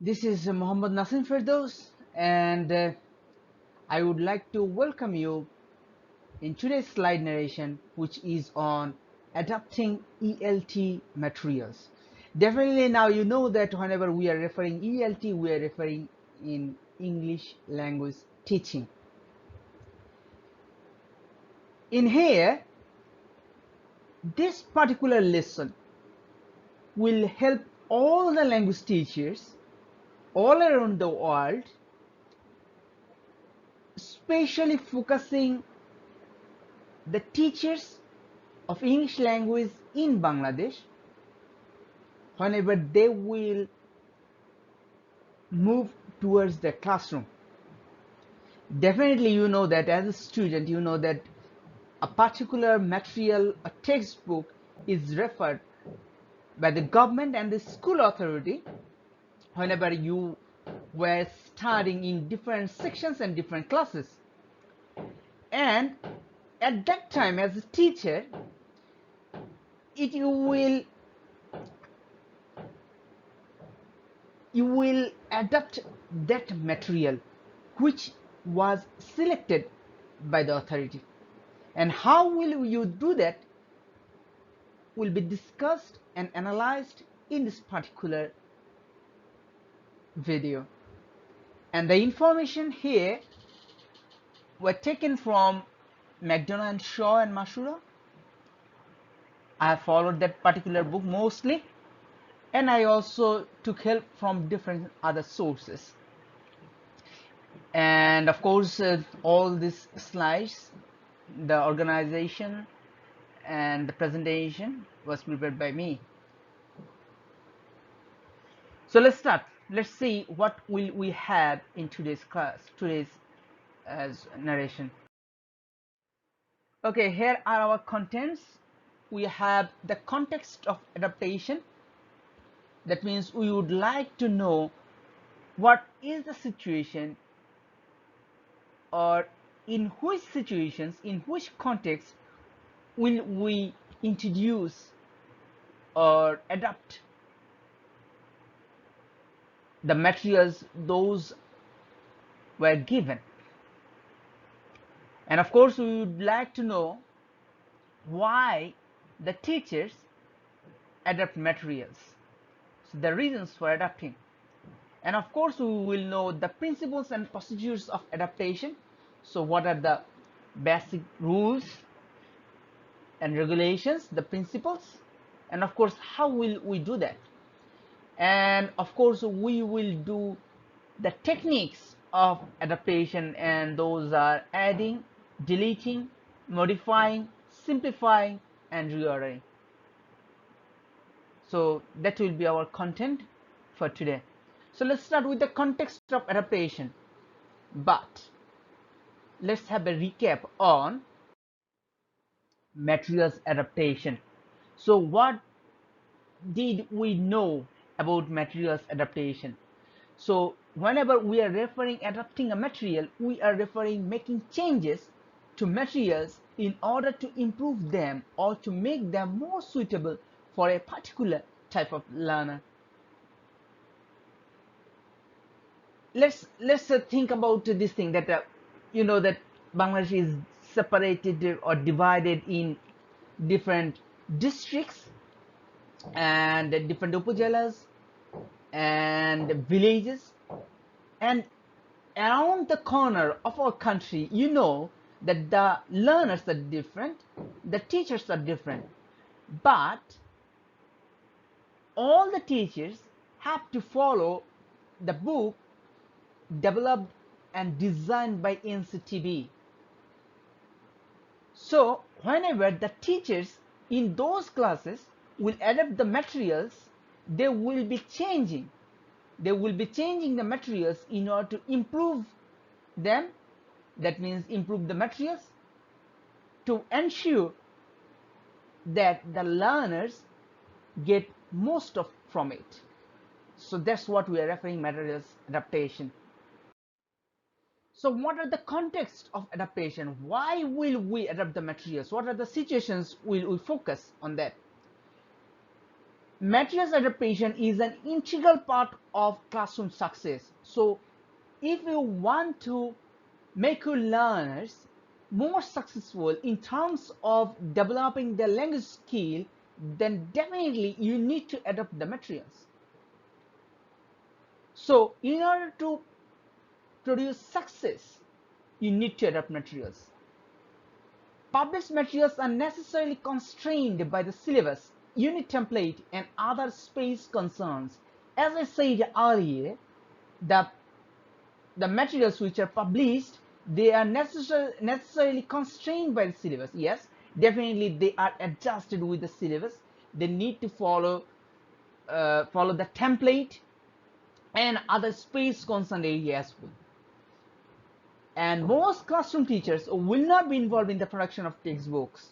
This is Muhammad Nasim Firdaus, and I would like to welcome you in today's slide narration, which is on adapting ELT materials. Definitely, now you know that whenever we are referring ELT, we are referring in English language teaching. In here, this particular lesson will help all the language teachers all around the world, especially focusing the teachers of English language in Bangladesh whenever they will move towards the classroom. Definitely, you know that as a student, you know that a particular material, a textbook is referred by the government and the school authority whenever you were studying in different sections and different classes. And at that time, as a teacher, you will adapt that material which was selected by the authority, and how will you do that will be discussed and analyzed in this particular video. And the information here were taken from McDonough and Shaw and Mashura. I have followed that particular book mostly, and I also took help from different other sources. And of course, all these slides, the organization and the presentation was prepared by me. So let's start. Let's see what will we have in today's class, today's narration. Okay, here are our contents. We have the context of adaptation. That means we would like to know what is the situation, or in which situations, in which context will we introduce or adapt the materials those were given. And of course, we would like to know why the teachers adapt materials, so the reasons for adapting. And of course, we will know the principles and procedures of adaptation. So what are the basic rules and regulations, the principles, and of course, how will we do that? And of course, we will do the techniques of adaptation, and those are adding, deleting, modifying, simplifying, and reordering. So that will be our content for today. So let's start with the context of adaptation, but let's have a recap on materials adaptation. So what did we know about materials adaptation? So whenever we are referring adapting a material, we are referring making changes to materials in order to improve them or to make them more suitable for a particular type of learner. Let's think about this thing that you know that Bangladesh is separated or divided in different districts and different upajalas and villages, and around the corner of our country, you know that the learners are different, the teachers are different, but all the teachers have to follow the book developed and designed by NCTB. So whenever the teachers in those classes will adapt the materials, they will be changing the materials in order to improve them. That means improve the materials to ensure that the learners get most of from it. So that's what we are referring materials adaptation. So what are the context of adaptation? Why will we adapt the materials? What are the situations will we focus on that? materials adaptation is an integral part of classroom success. So if you want to make your learners more successful in terms of developing their language skill, then definitely you need to adapt the materials. So in order to produce success, you need to adapt materials. Published materials are necessarily constrained by the syllabus, unit template, and other space concerns. As I said earlier, the materials which are published, they are necessarily constrained by the syllabus. Yes, definitely they are adjusted with the syllabus. They need to follow the template and other space concerned areas as well. And most classroom teachers will not be involved in the production of textbooks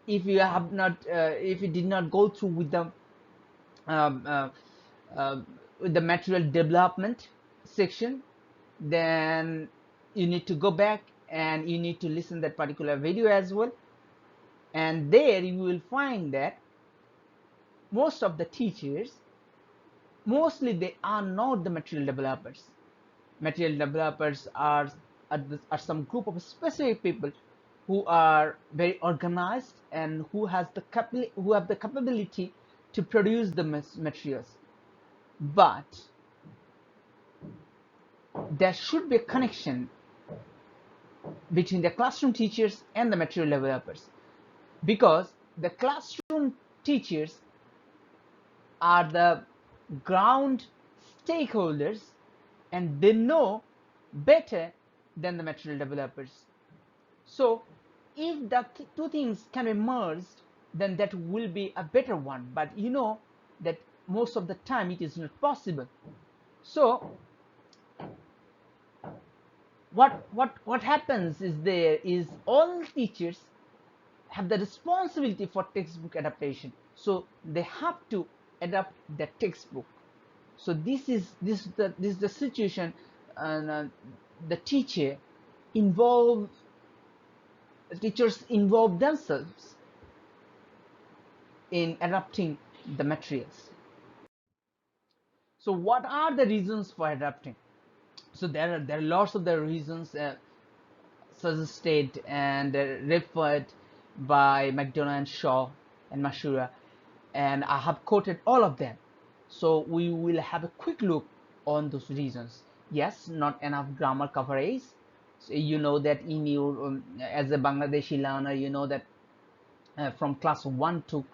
if you have not if you did not go through um, uh, with the material development section. Then you need to go back and you need to listen that particular video as well, and there you will find that most of the teachers, mostly they are not the material developers. Material developers are some group of specific people who are very organized and who have the capability to produce the materials. But there should be a connection between the classroom teachers and the material developers, because the classroom teachers are the ground stakeholders and they know better than the material developers. So if the two things can be merged, then that will be a better one, but you know that most of the time it is not possible. So what happens is, there is all teachers have the responsibility for textbook adaptation, so they have to adapt the textbook. So this is the situation, and the involve teachers involve themselves in adapting the materials. So what are the reasons for adapting? So there are lots of the reasons suggested and referred by McDonough and Shaw and Mashura, and I have quoted all of them. So we will have a quick look on those reasons. Yes, not enough grammar coverage. So you know that in your as a Bangladeshi learner, you know that from class 1 to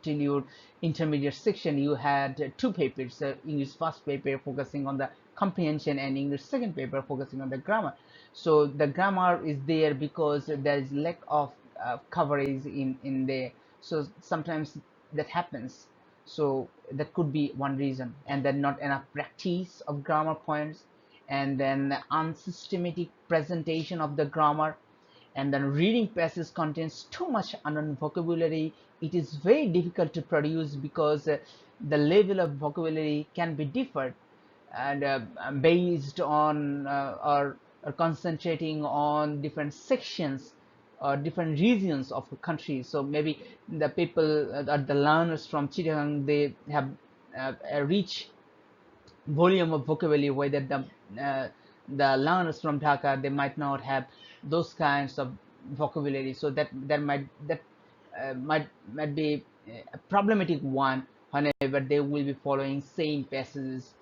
till your intermediate section, you had two papers: English first paper focusing on the comprehension, and English second paper focusing on the grammar. So the grammar is there because there is lack of coverage in there. So sometimes that happens. So that could be one reason, and then not enough practice of grammar points, and then unsystematic presentation of the grammar, and then reading passage contains too much unknown vocabulary. It is very difficult to produce because the level of vocabulary can be differed, and based on or concentrating on different sections or different regions of the country. So maybe the people the learners from Chittagong, they have a rich volume of vocabulary, whether the learners from Dhaka, they might not have those kinds of vocabulary. So that might be a problematic one whenever they will be following same passages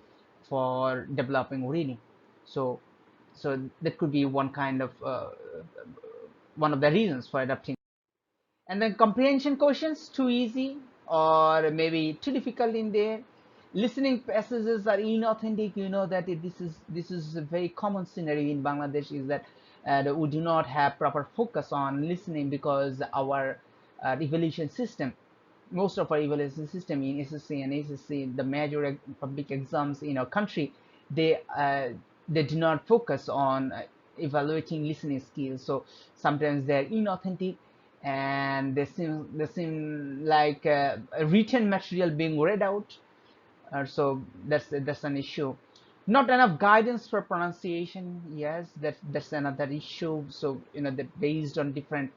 for developing reading. So that could be one of the reasons for adapting. And then comprehension questions too easy or maybe too difficult in there. Listening passages are inauthentic. You know that this is a very common scenario in Bangladesh, is that we do not have proper focus on listening because our evaluation system, most of our evaluation system in SSC and ACC, the major public exams in our country, they uh, they do not focus on evaluating listening skills. So sometimes they're inauthentic, and they seem like a written material being read out. So that's an issue. Not enough guidance for pronunciation. Yes, that's another issue. So you know that based on different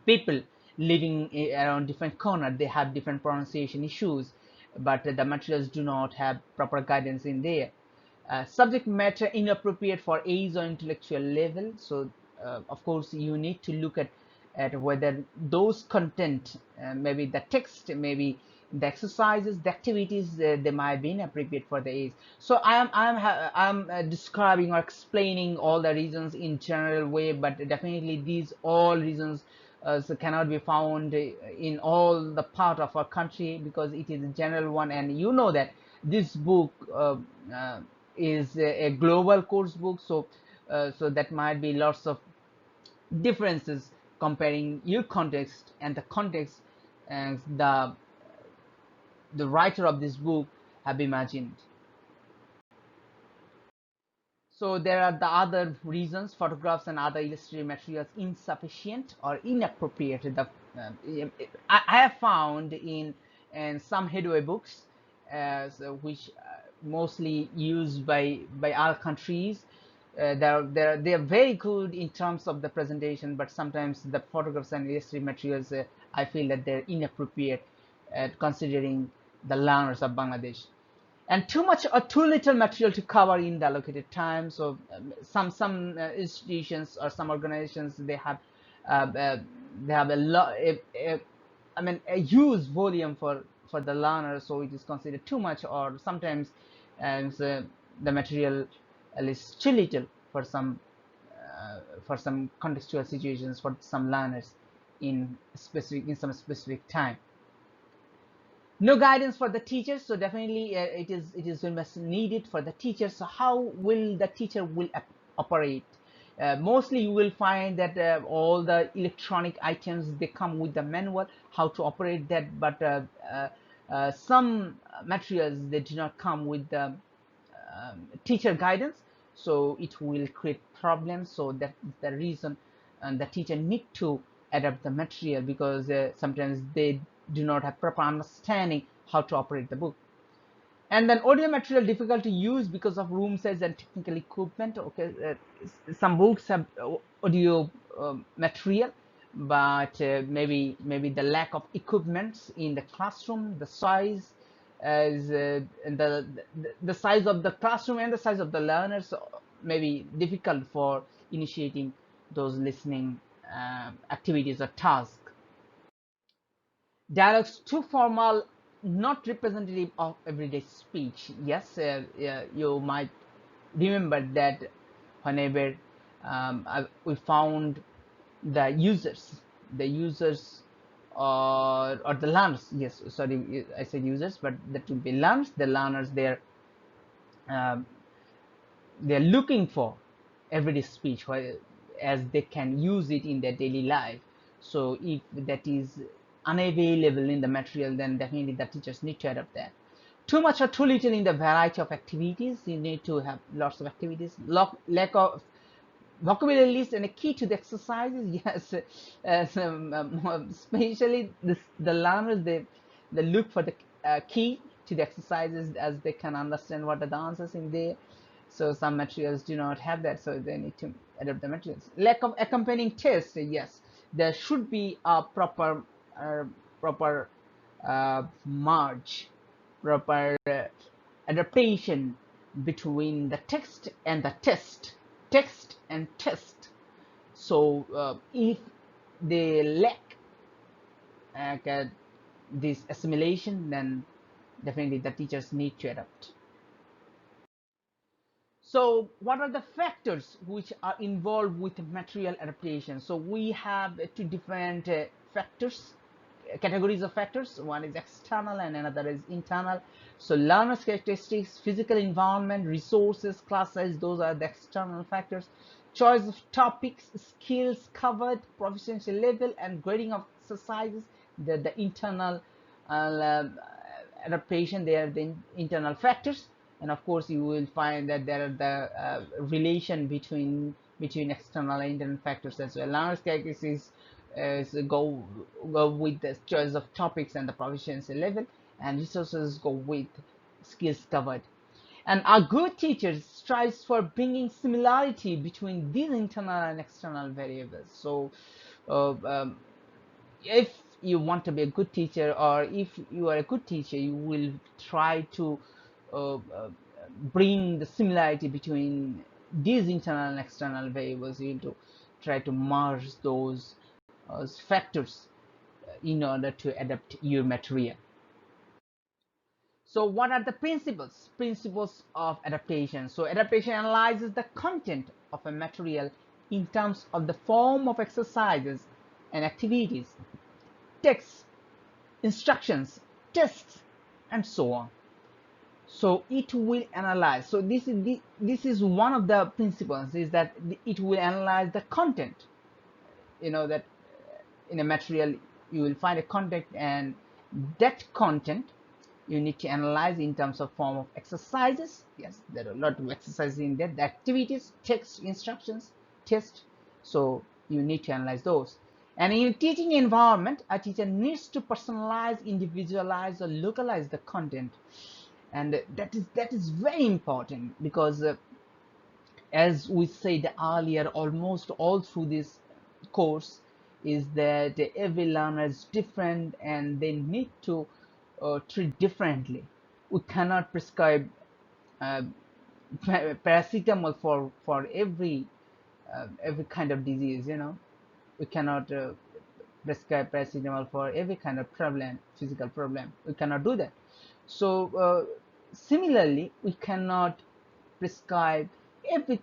people, living around different corner, they have different pronunciation issues, but the materials do not have proper guidance in there. Subject matter inappropriate for age or intellectual level. So of course you need to look at whether those content, maybe the text, maybe the exercises, the activities, they might be inappropriate for the age. So I'm describing or explaining all the reasons in general way, but definitely these all reasons so cannot be found in all the part of our country, because it is a general one. And you know that this book uh, is a global course book, so so that might be lots of differences comparing your context and the context and the writer of this book have imagined. So there are the other reasons: photographs and other illustrative materials insufficient or inappropriate. I have found in some headway books, so which mostly used by other countries. They are very good in terms of the presentation, but sometimes the photographs and illustrative materials, I feel that they're inappropriate, considering the learners of Bangladesh, and too much or too little material to cover in the allocated time. So some institutions or some organizations, they have a lot, I mean a huge volume for the learner, so it is considered too much, or sometimes and the material is too little for some contextual situations for some learners in some specific time. No guidance for the teachers, so definitely it is very much needed for the teachers. So how will the teacher will operate? Mostly you will find that all the electronic items, they come with the manual how to operate that, but some materials, they do not come with the teacher guidance, so it will create problems. So that is the reason, and the teacher need to adapt the material, because sometimes they do not have proper understanding how to operate the book. And then audio material difficult to use because of room size and technical equipment. Okay, some books have audio material, but maybe the lack of equipments in the classroom, the size is and the size of the classroom and the size of the learners may be difficult for initiating those listening activities or tasks. Dialogues too formal, not representative of everyday speech. Yes, you might remember that whenever we found the users or the learners. Yes, sorry, I said users, but that would be learners. The learners, um, they're looking for everyday speech as they can use it in their daily life. So if that is unavailable in the material, then definitely the teachers need to adapt that. Too much or too little in the variety of activities, you need to have lots of activities. Lack of vocabulary list and a key to the exercises. Yes, especially the learners, they look for the key to the exercises, as they can understand what are the answers in there. So some materials do not have that, so they need to adapt the materials. Lack of accompanying tests. Yes, there should be a uh, proper merge, proper adaptation between the text and the test. So if they lack uh, this assimilation, then definitely the teachers need to adapt. So what are the factors which are involved with material adaptation? So we have two different factors, categories of factors. One is external and another is internal. So learners characteristics, physical environment, resources, class size, those are the external factors. Choice of topics, skills covered, proficiency level, and grading of exercises, the internal uh, adaptation, they are the internal factors. And of course you will find that there are the relation between external and internal factors as well. Learners characteristics go with the choice of topics and the proficiency level, and resources go with skills covered. And a good teacher strives for bringing similarity between these internal and external variables. So uh, um, if you want to be a good teacher, or if you are a good teacher, you will try to uh, uh, bring the similarity between these internal and external variables. You need to try to merge those factors in order to adapt your material. So what are the principles of adaptation? So adaptation analyzes the content of a material in terms of the form of exercises and activities, texts, instructions, tests, and so on. So it will analyze. So this is one of the principles, is that it will analyze the content. You know that in a material you will find a content, and that content you need to analyze in terms of form of exercises. Yes, there are a lot of exercises in there, the activities, text, instructions, test. So you need to analyze those. And in a teaching environment, a teacher needs to personalize, individualize, or localize the content. And that is very important, because as we said earlier, almost all through this course, is that every learner is different and they need to treat differently. We cannot prescribe uh, paracetamol for every kind of disease. We cannot prescribe paracetamol for every kind of problem, physical problem. We cannot do that. So similarly, we cannot prescribe every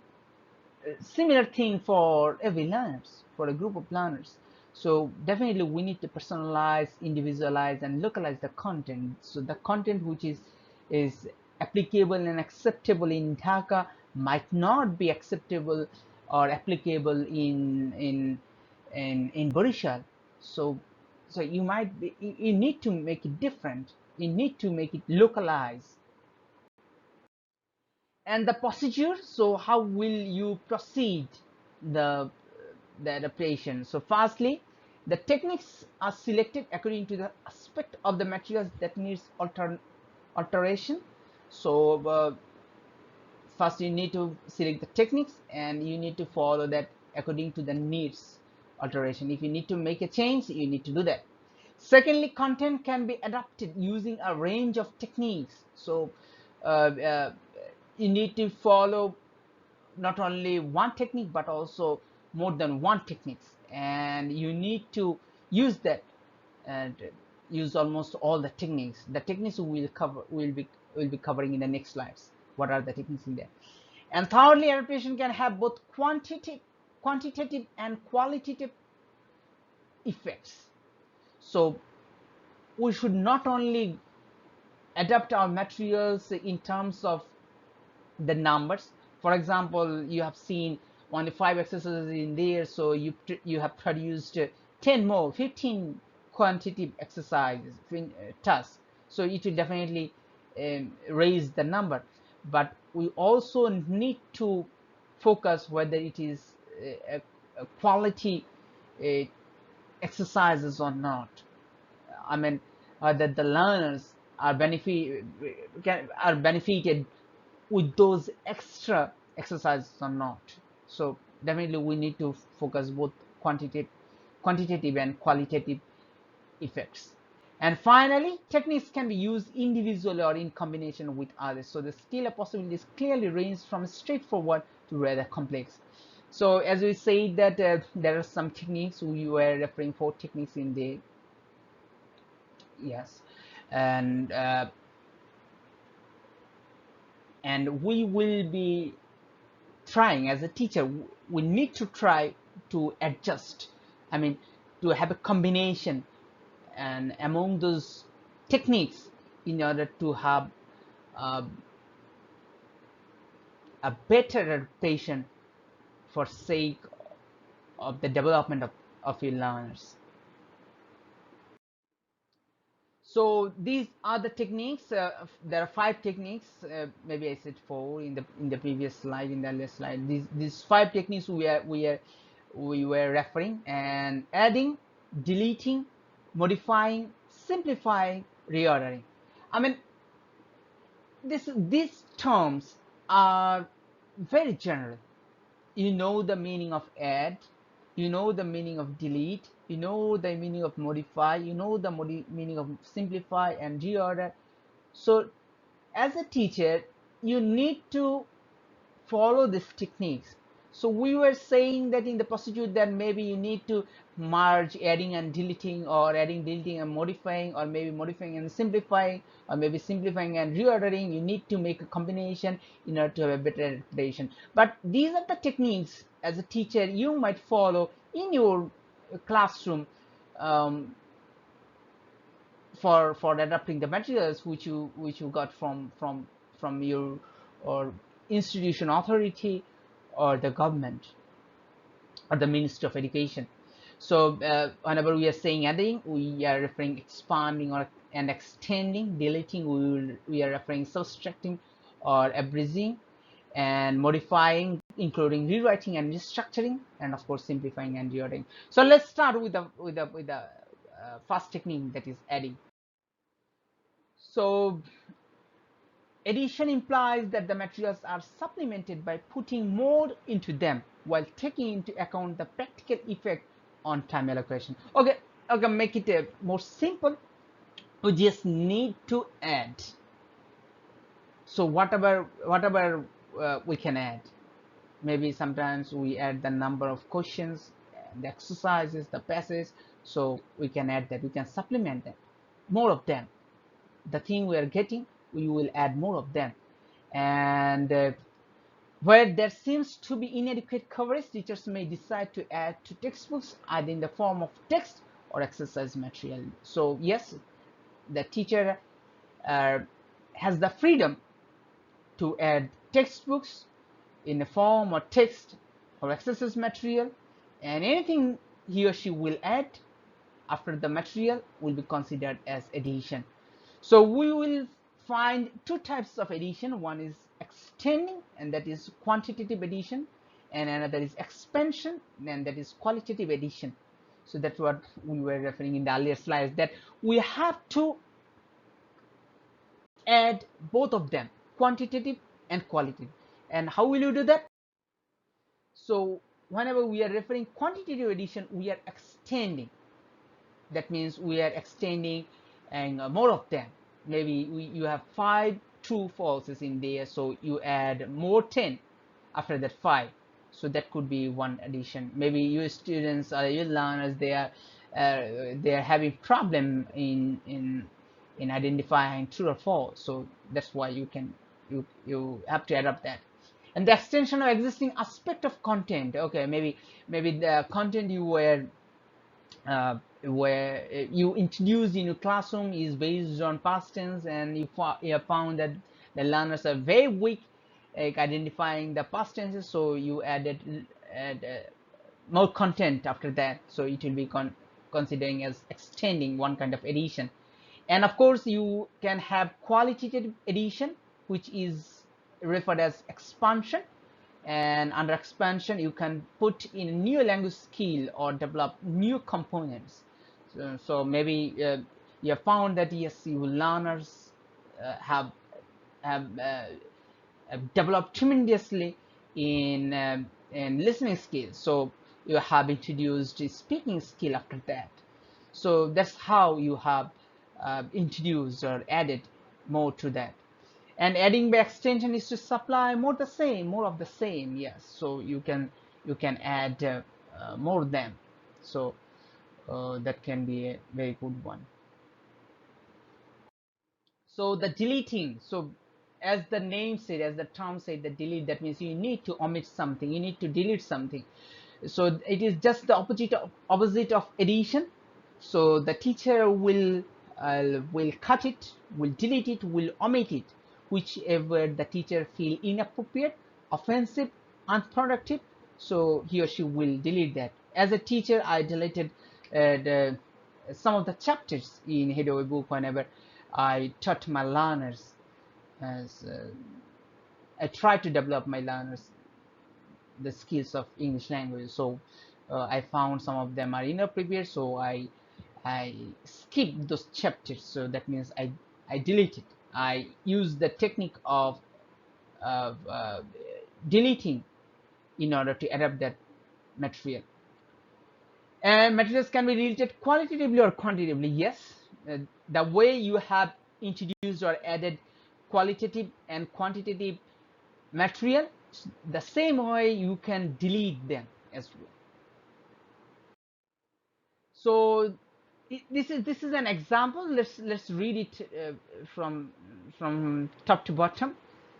similar thing for every learners, for a group of learners. So definitely we need to personalize, individualize, and localize the content. So the content which is applicable and acceptable in Dhaka might not be acceptable or applicable in Barishal. So you need to make it different. You need to make it localized. And the procedure, so how will you proceed the the adaptation? So firstly, the techniques are selected according to the aspect of the materials that needs alteration. So first you need to select the techniques, and you need to follow that according to the needs alteration. If you need to make a change, you need to do that. Secondly, content can be adapted using a range of techniques. So you need to follow not only one technique but also more than one techniques, and you need to use that, and use almost all the techniques. The techniques will be covering in the next slides. What are the techniques in there? And thirdly, adaptation can have both quantitative and qualitative effects. So we should not only adapt our materials in terms of the numbers. For example, you have seen only 5 exercises in there, so you have produced 10 more, 15 quantitative exercises, tasks. So it will definitely raise the number, but we also need to focus whether it is a quality uh, exercises or not. I mean, that the learners are benefited with those extra exercises or not. So definitely we need to focus both quantitative and qualitative effects. And finally, techniques can be used individually or in combination with others. So the scale of possibilities clearly range from straightforward to rather complex. So as we said that there are some techniques, we were referring 4 techniques in the, yes, and we will be trying, as a teacher we need to try to adjust, I mean, to have a combination and among those techniques in order to have uh, a better adaptation for sake of the development of your learners. So these are the techniques. There are 5 techniques. Maybe I said 4 in the previous slide, in the earlier slide. These 5 techniques we were referring: and adding, deleting, modifying, simplifying, reordering. I mean, these terms are very general. You know the meaning of add, you know the meaning of delete, you know the meaning of modify, you know the meaning of simplify and reorder. So as a teacher, you need to follow these techniques. So we were saying that in the procedure that maybe you need to merge adding and deleting, or adding, deleting and modifying, or maybe modifying and simplifying, or maybe simplifying and reordering. You need to make a combination in order to have a better adaptation. But these are the techniques as a teacher you might follow in your classroom, um, for adapting the materials which you got from your or institution authority or the government or the Ministry of Education. So whenever we are saying adding, we are referring expanding or and extending. Deleting, we are referring subtracting or abridging. And modifying, including rewriting and restructuring. And of course simplifying and reordering. So let's start with the first technique, that is adding. So addition implies that the materials are supplemented by putting more into them while taking into account the practical effect on time allocation. Okay, make it more simple. We just need to add. So whatever we can add. Maybe sometimes we add the number of questions, the exercises, the passages. So we can add that. We can supplement them, more of them. The thing we are getting, we will add more of them. And where there seems to be inadequate coverage, teachers may decide to add to textbooks either in the form of text or exercise material. So yes, the teacher has the freedom to add textbooks in the form of text or exercise material, and anything he or she will add after the material will be considered as addition. So we will find two types of addition. One is extending, and that is quantitative addition, and another is expansion, and that is qualitative addition. So that's what we were referring in the earlier slides, that we have to add both of them, quantitative and qualitative. And how will you do that? So whenever we are referring quantitative addition, we are extending. That means we are extending and more of them. Maybe you have 5 true falses in there, so you add more 10 after that 5. So that could be one addition. Maybe your students or your learners, they are having problem in identifying true or false. So that's why you have to adapt that. And the extension of existing aspect of content. Okay, maybe the content you were where you introduced in your classroom is based on past tense, and you found that the learners are very weak identifying the past tenses, so you add more content after that, so it will be considering as extending, one kind of addition. And of course you can have qualitative addition, which is referred as expansion. And under expansion you can put in new language skill or develop new components. So maybe you have found that yes, you learners have developed tremendously in listening skills, so you have introduced speaking skill after that. So that's how you have introduced or added more to that. And adding by extension is to supply more of the same. Yes, so you can add more of them. So that can be a very good one. So the deleting, so as the name said, as the term said, the delete, that means you need to omit something, you need to delete something. So it is just the opposite of addition. So the teacher will cut it, will delete it, will omit it, whichever the teacher feel inappropriate, offensive, unproductive. So he or she will delete that. As a teacher, I deleted some of the chapters in Headway book whenever I taught my learners. As I try to develop my learners the skills of English language. So I found some of them are inappropriate, so I skipped those chapters. So that means I deleted. I use the technique of deleting in order to adapt that material. And materials can be related qualitatively or quantitatively. Yes, the way you have introduced or added qualitative and quantitative material, the same way you can delete them as well. So this is an example. Let's read it from top to bottom.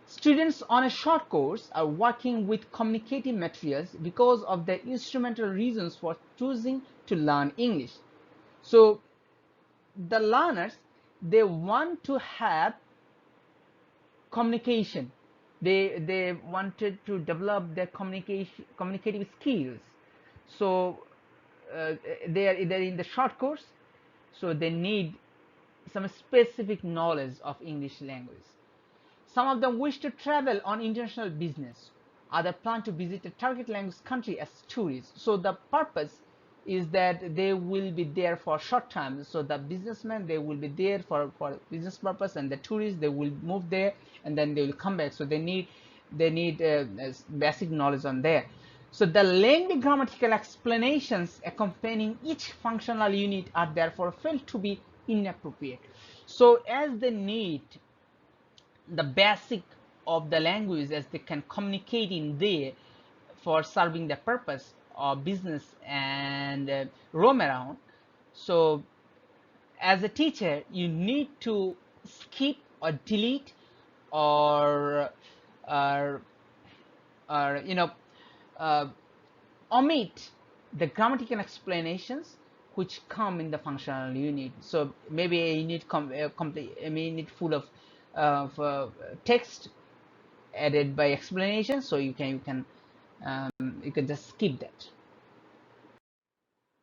Students on a short course are working with communicative materials because of the instrumental reasons for choosing to learn English. So the learners, they want to have communication. They wanted to develop their communicative skills. So they're in the short course, so they need some specific knowledge of English language. Some of them wish to travel on international business. Others plan to visit a target language country as tourists. So the purpose is that they will be there for short time. So the businessmen, they will be there for business purpose, and the tourists, they will move there and then they will come back. So they need basic knowledge on there. So the lengthy grammatical explanations accompanying each functional unit are therefore felt to be inappropriate. So as they need the basic of the language, as they can communicate in there for serving the purpose of business and roam around. So as a teacher, you need to skip or delete or or, or uh, omit the grammatical explanations which come in the functional unit. So maybe a unit complete, I mean, unit full of text added by explanation. So you can just skip that.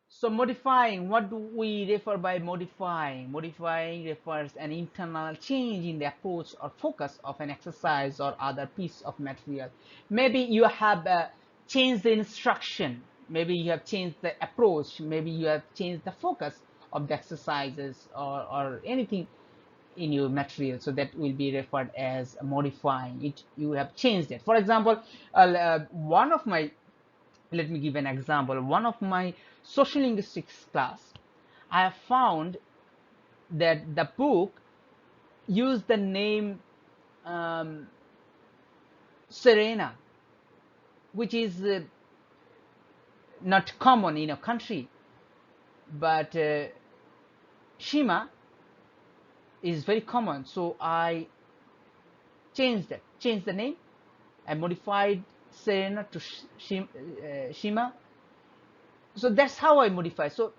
So modifying, what do we refer by modifying? Modifying refers an internal change in the approach or focus of an exercise or other piece of material. Maybe you have changed the instruction, maybe you have changed the approach, maybe you have changed the focus of the exercises or anything in your material. So that will be referred as modifying it. You have changed it. For example, one of my let me give an example. One of my social linguistics class, I have found that the book used the name um, Serena, which is not common in a country, but Shima is very common. So I changed the name. I modified Serena to Shima. So that's how I modify. So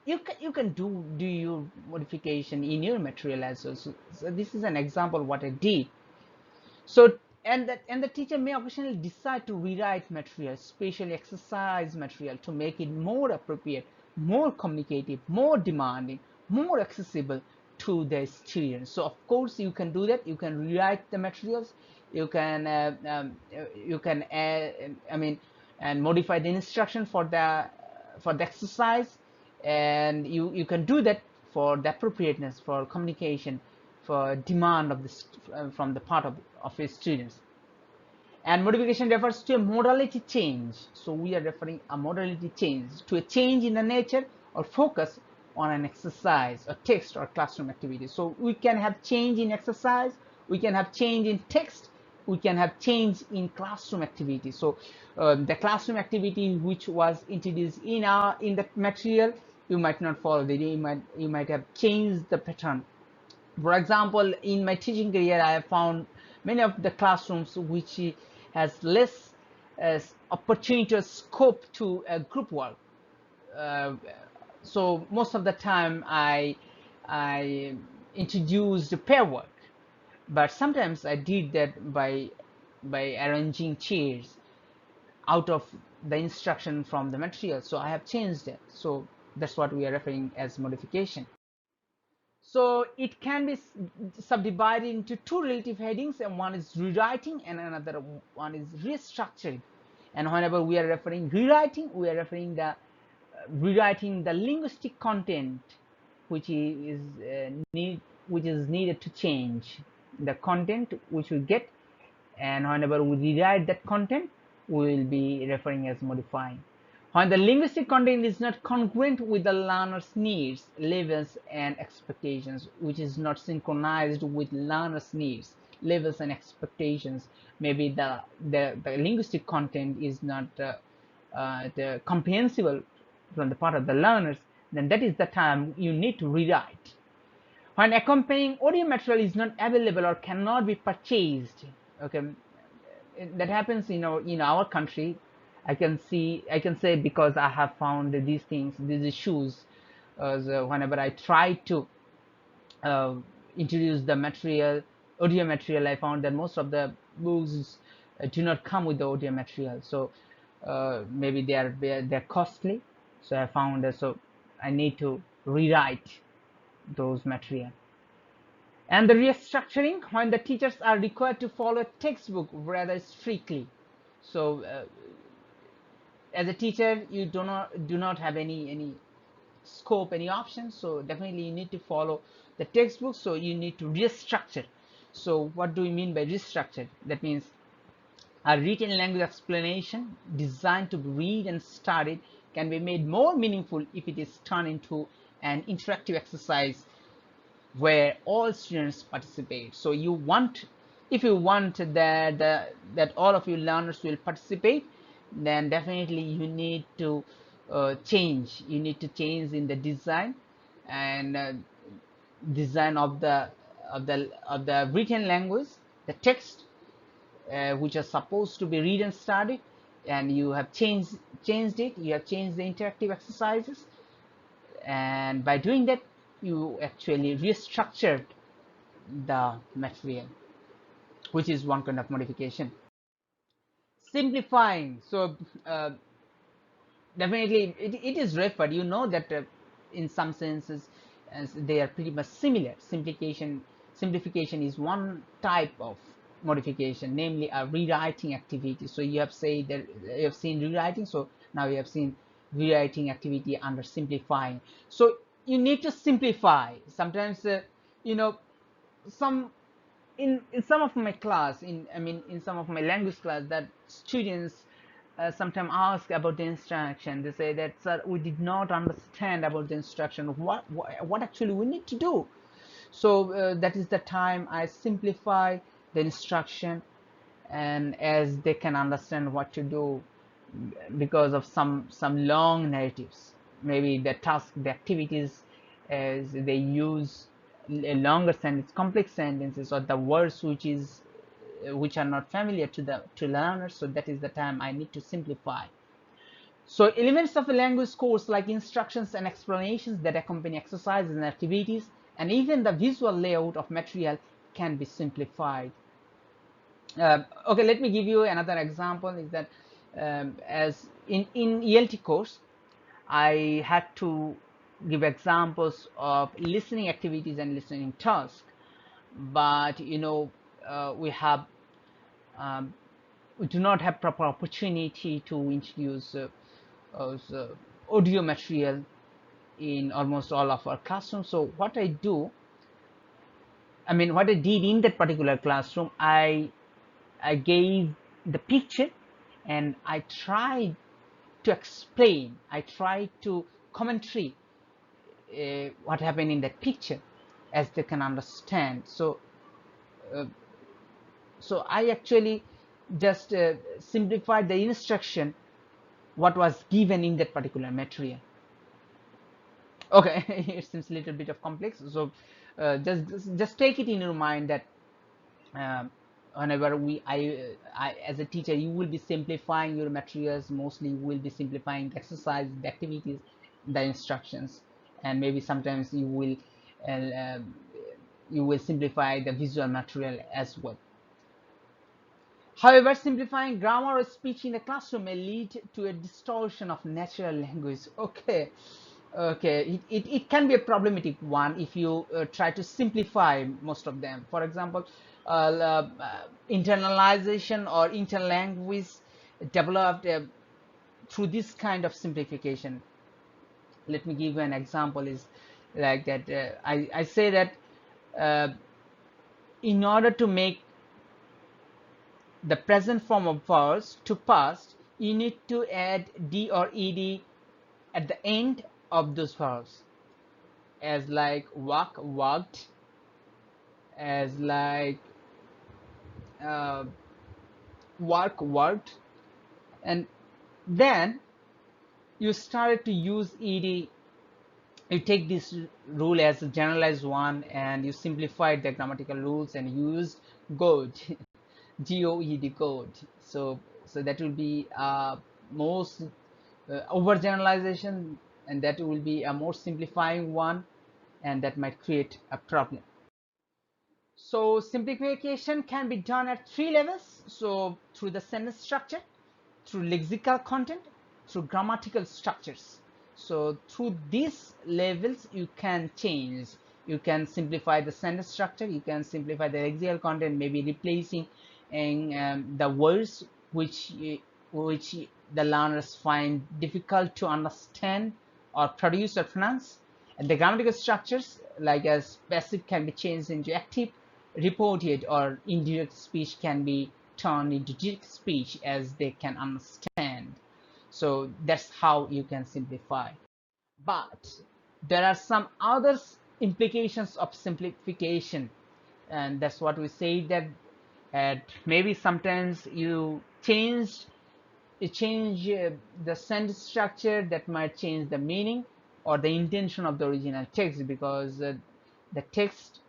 you can do your modification in your material as well. So this is an example what I did. So and the teacher may occasionally decide to rewrite material, especially exercise material, to make it more appropriate, more communicative, more demanding, more accessible to the students. So of course you can do that. You can rewrite the materials. You can I mean, and modify the instruction for the exercise, and you can do that for the appropriateness, for communication, for demand of this from the part of his students. And modification refers to a modality change. So we are referring a modality change to a change in the nature or focus on an exercise or text or classroom activity. So we can have change in exercise, we can have change in text, we can have change in classroom activity. So the classroom activity which was introduced in the material, you might not follow that. You might have changed the pattern. For example, in my teaching career, I have found many of the classrooms which has less opportunity or scope to group work. Uh, so most of the time, I introduced pair work, but sometimes I did that by arranging chairs out of the instruction from the material. So I have changed it. So that's what we are referring as modification. So it can be subdivided into two relative headings, and one is rewriting and another one is restructuring. And whenever we are referring rewriting, we are referring the rewriting the linguistic content which is which is needed to change the content which we get, and whenever we rewrite that content, we will be referring as modifying. When the linguistic content is not congruent with the learner's needs, levels, and expectations, which is not synchronized with learner's needs, levels, and expectations, maybe the linguistic content is not the comprehensible from the part of the learners, then that is the time you need to rewrite. When accompanying audio material is not available or cannot be purchased, okay, that happens in our country. I can say because I have found these things, these issues, so whenever I try to uh, introduce the material, audio material, I found that most of the books do not come with the audio material. So maybe they're costly. So I found so I need to rewrite those material. And the restructuring, when the teachers are required to follow a textbook rather strictly. So as a teacher, you do not have any scope, any options. So definitely you need to follow the textbook. So you need to restructure. So what do we mean by restructure? That means a written language explanation designed to be read and studied can be made more meaningful if it is turned into an interactive exercise where all students participate. So if you want that all of you learners will participate, then definitely you need to change. You need to change in the design and design of the written language, the text, which are supposed to be read and studied, and you have changed it. You have changed the interactive exercises, and by doing that, you actually restructured the material, which is one kind of modification. Simplifying. So definitely it is referred, that in some senses as they are pretty much similar. Simplification is one type of modification, namely a rewriting activity. So you have said that you have seen rewriting, so now you have seen rewriting activity under simplifying. So you need to simplify. Sometimes you know some in some of my class, in some of my language class, that students sometimes ask about the instruction. They say that, sir, we did not understand about the instruction, what actually we need to do. So that is the time I simplify the instruction, and as they can understand what to do, because of some long narratives, maybe the task, the activities, as they use a longer sentence, complex sentences, or the words which are not familiar to learners. So that is the time I need to simplify. So elements of a language course, like instructions and explanations that accompany exercises and activities, and even the visual layout of material, can be simplified. Okay, let me give you another example. Is that as in ELT course, I had to give examples of listening activities and listening tasks, but um, we do not have proper opportunity to introduce audio material in almost all of our classrooms. So what I did in that particular classroom, I gave the picture, and I tried to explain, I tried to commentary what happened in that picture, as they can understand. Uh, so I actually just simplified the instruction what was given in that particular material. Okay, it seems a little bit of complex. So just take it in your mind that um, whenever I as a teacher, you will be simplifying your materials. Mostly you will be simplifying the exercise, the activities, the instructions, and maybe sometimes uh, you will simplify the visual material as well. However, simplifying grammar or speech in the classroom may lead to a distortion of natural language. Okay, it can be a problematic one if you try to simplify most of them. For example, internalization or interlanguage developed through this kind of simplification. Let me give you an example. Is like that. I say that uh, in order to make the present form of verbs to past, you need to add d or ed at the end of those verbs, as like walk, walked, as like uh, work, worked. And then you started to use ed. You take this rule as a generalized one and you simplified the grammatical rules and used goad. GOED code. So that will be most overgeneralization, and that will be a more simplifying one, and that might create a problem. So simplification can be done at 3 levels. So through the sentence structure, through lexical content, through grammatical structures. So through these levels you can change. You can simplify the sentence structure, you can simplify the lexical content, maybe replacing the words which the learners find difficult to understand or produce or pronounce. And the grammatical structures, like as passive can be changed into active, reported or indirect speech can be turned into direct speech as they can understand. So that's how you can simplify. But there are some other implications of simplification, and that's what we say, that maybe sometimes you change the sentence structure, that might change the meaning or the intention of the original text, because the text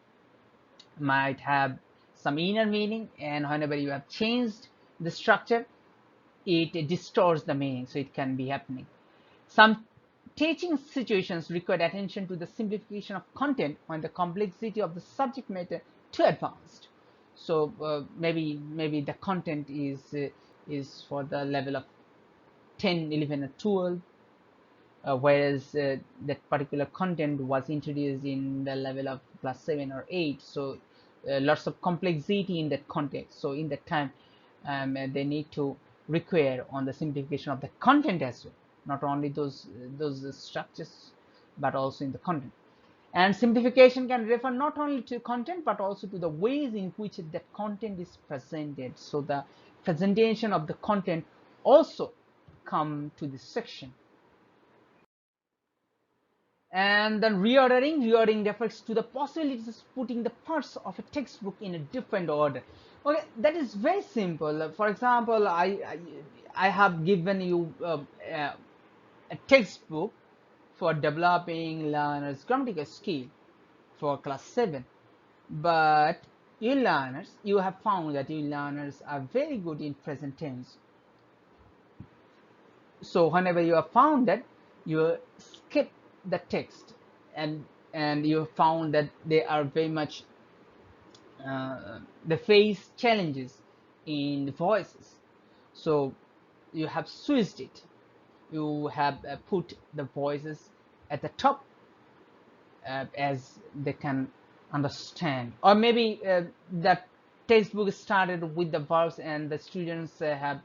might have some inner meaning, and whenever you have changed the structure, it distorts the meaning. So it can be happening. Some teaching situations require attention to the simplification of content when the complexity of the subject matter too advanced. So maybe the content is for the level of 10, 11, or 12, whereas that particular content was introduced in the level of class 7 or 8. So lots of complexity in that context. So in that time, they need to require on the simplification of the content as well, not only those structures, but also in the content. And simplification can refer not only to content but also to the ways in which that content is presented. So the presentation of the content also come to this section. And then reordering refers to the possibilities of putting the parts of a textbook in a different order. Okay, that is very simple. For example, I have given you a textbook for developing learners grammatical skill for class 7, but you have found that you learners are very good in present tense. So whenever you have found that, you skip the text, and you found that they are very much they face challenges in the voices. So you have switched it. You have put the voices at the top, as they can understand. Or maybe the textbook started with the verbs and the students have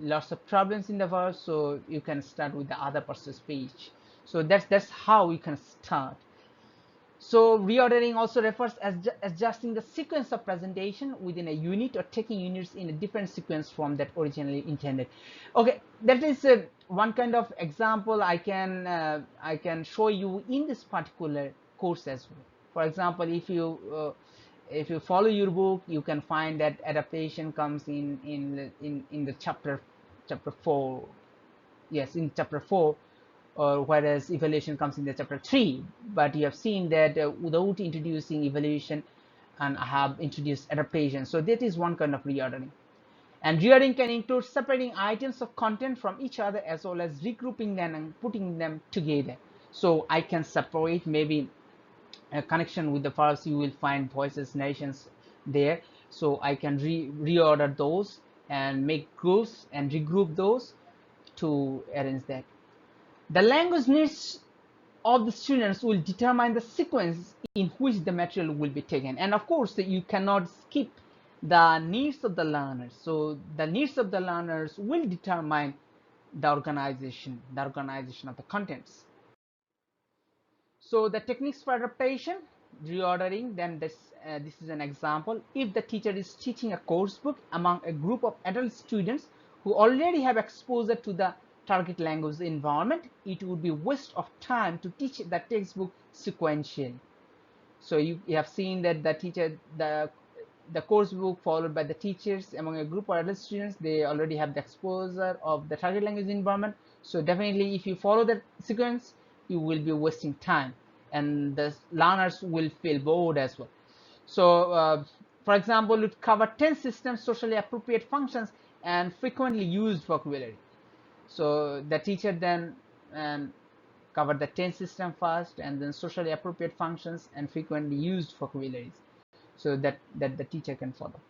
lots of problems in the verbs, so you can start with the other parts of speech. So that's how you can start. So reordering also refers as adjusting the sequence of presentation within a unit or taking units in a different sequence from that originally intended. Okay, that is one kind of example I can show you in this particular course as well. For example, if you follow your book, you can find that adaptation comes in the chapter 4. Yes, in chapter 4, or whereas evaluation comes in the chapter 3. But you have seen that without introducing evaluation, and I have introduced adaptation. So that is one kind of reordering. And reordering can include separating items of content from each other, as well as regrouping them and putting them together. So I can separate maybe a connection with the verbs. You will find voices, narrations there. So I can reorder those and make groups and regroup those to arrange that. The language needs of the students will determine the sequence in which the material will be taken. And of course, you cannot skip the needs of the learners. So the needs of the learners will determine the organization of the contents. So the techniques for adaptation, reordering, then this is an example. If the teacher is teaching a course book among a group of adult students who already have exposure to the target language environment, it would be waste of time to teach the textbook sequential. So you have seen that the course book followed by the teachers among a group of other students, they already have the exposure of the target language environment. So definitely if you follow that sequence, you will be wasting time and the learners will feel bored as well. So for example, it cover 10 systems, socially appropriate functions and frequently used vocabulary. So the teacher then cover the 10 system first and then socially appropriate functions and frequently used vocabularies, so that the teacher can follow.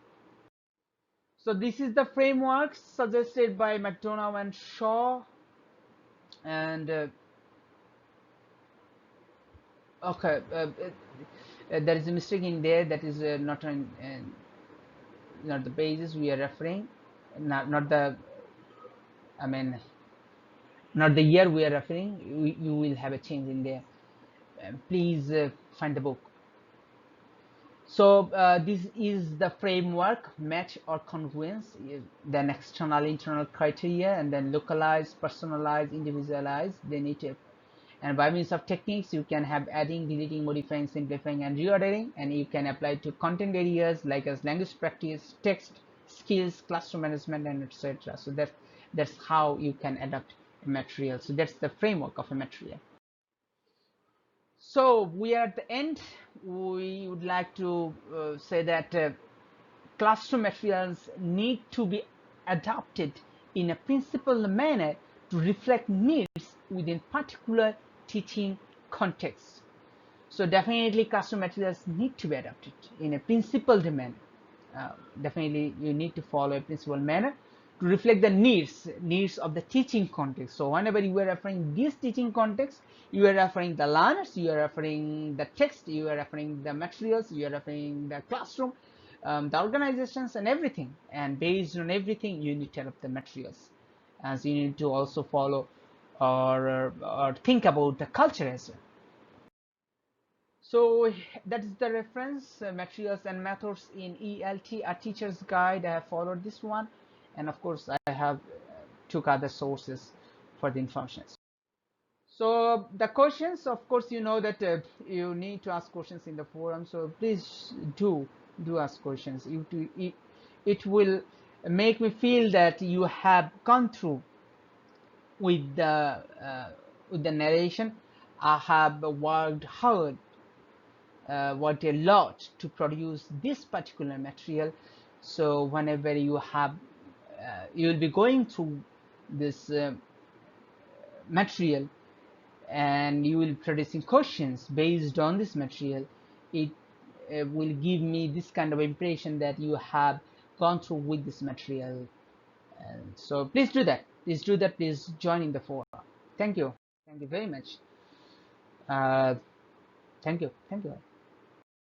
So this is the framework suggested by McDonough and Shaw. And okay, there is a mistake in there. That is not the pages we are referring, not the, I mean, not the year we are referring. You will have a change in there. Please find the book. So this is the framework: match or congruence, then external internal criteria, and then localize, personalize, individualize, then it. And by means of techniques, you can have adding, deleting, modifying, simplifying, and reordering, and you can apply to content areas like as language practice, text, skills, classroom management, and etc. So that's how you can adapt a material. So that's the framework of a material. So we are at the end. We would like to say that classroom materials need to be adapted in a principled manner to reflect needs within particular teaching contexts. So definitely classroom materials need to be adapted in a principled manner. Definitely you need to follow a principled manner to reflect the needs of the teaching context. So whenever you are referring this teaching context, you are referring the learners, you are referring the text, you are referring the materials, you are referring the classroom, the organizations and everything. And based on everything, you need to adapt the materials, as you need to also follow or think about the culture as well. So that is the reference, materials and methods in ELT, a teacher's guide. I have followed this one, and of course I have took other sources for the information. So the questions, of course, you know that you need to ask questions in the forum. So please do ask questions. It will make me feel that you have gone through with the narration. I have worked hard, worked a lot to produce this particular material. So whenever you have you will be going through this material and you will be producing questions based on this material, it will give me this kind of impression that you have gone through with this material. And so please do that, please join in the forum. Thank you very much. uh, Thank you.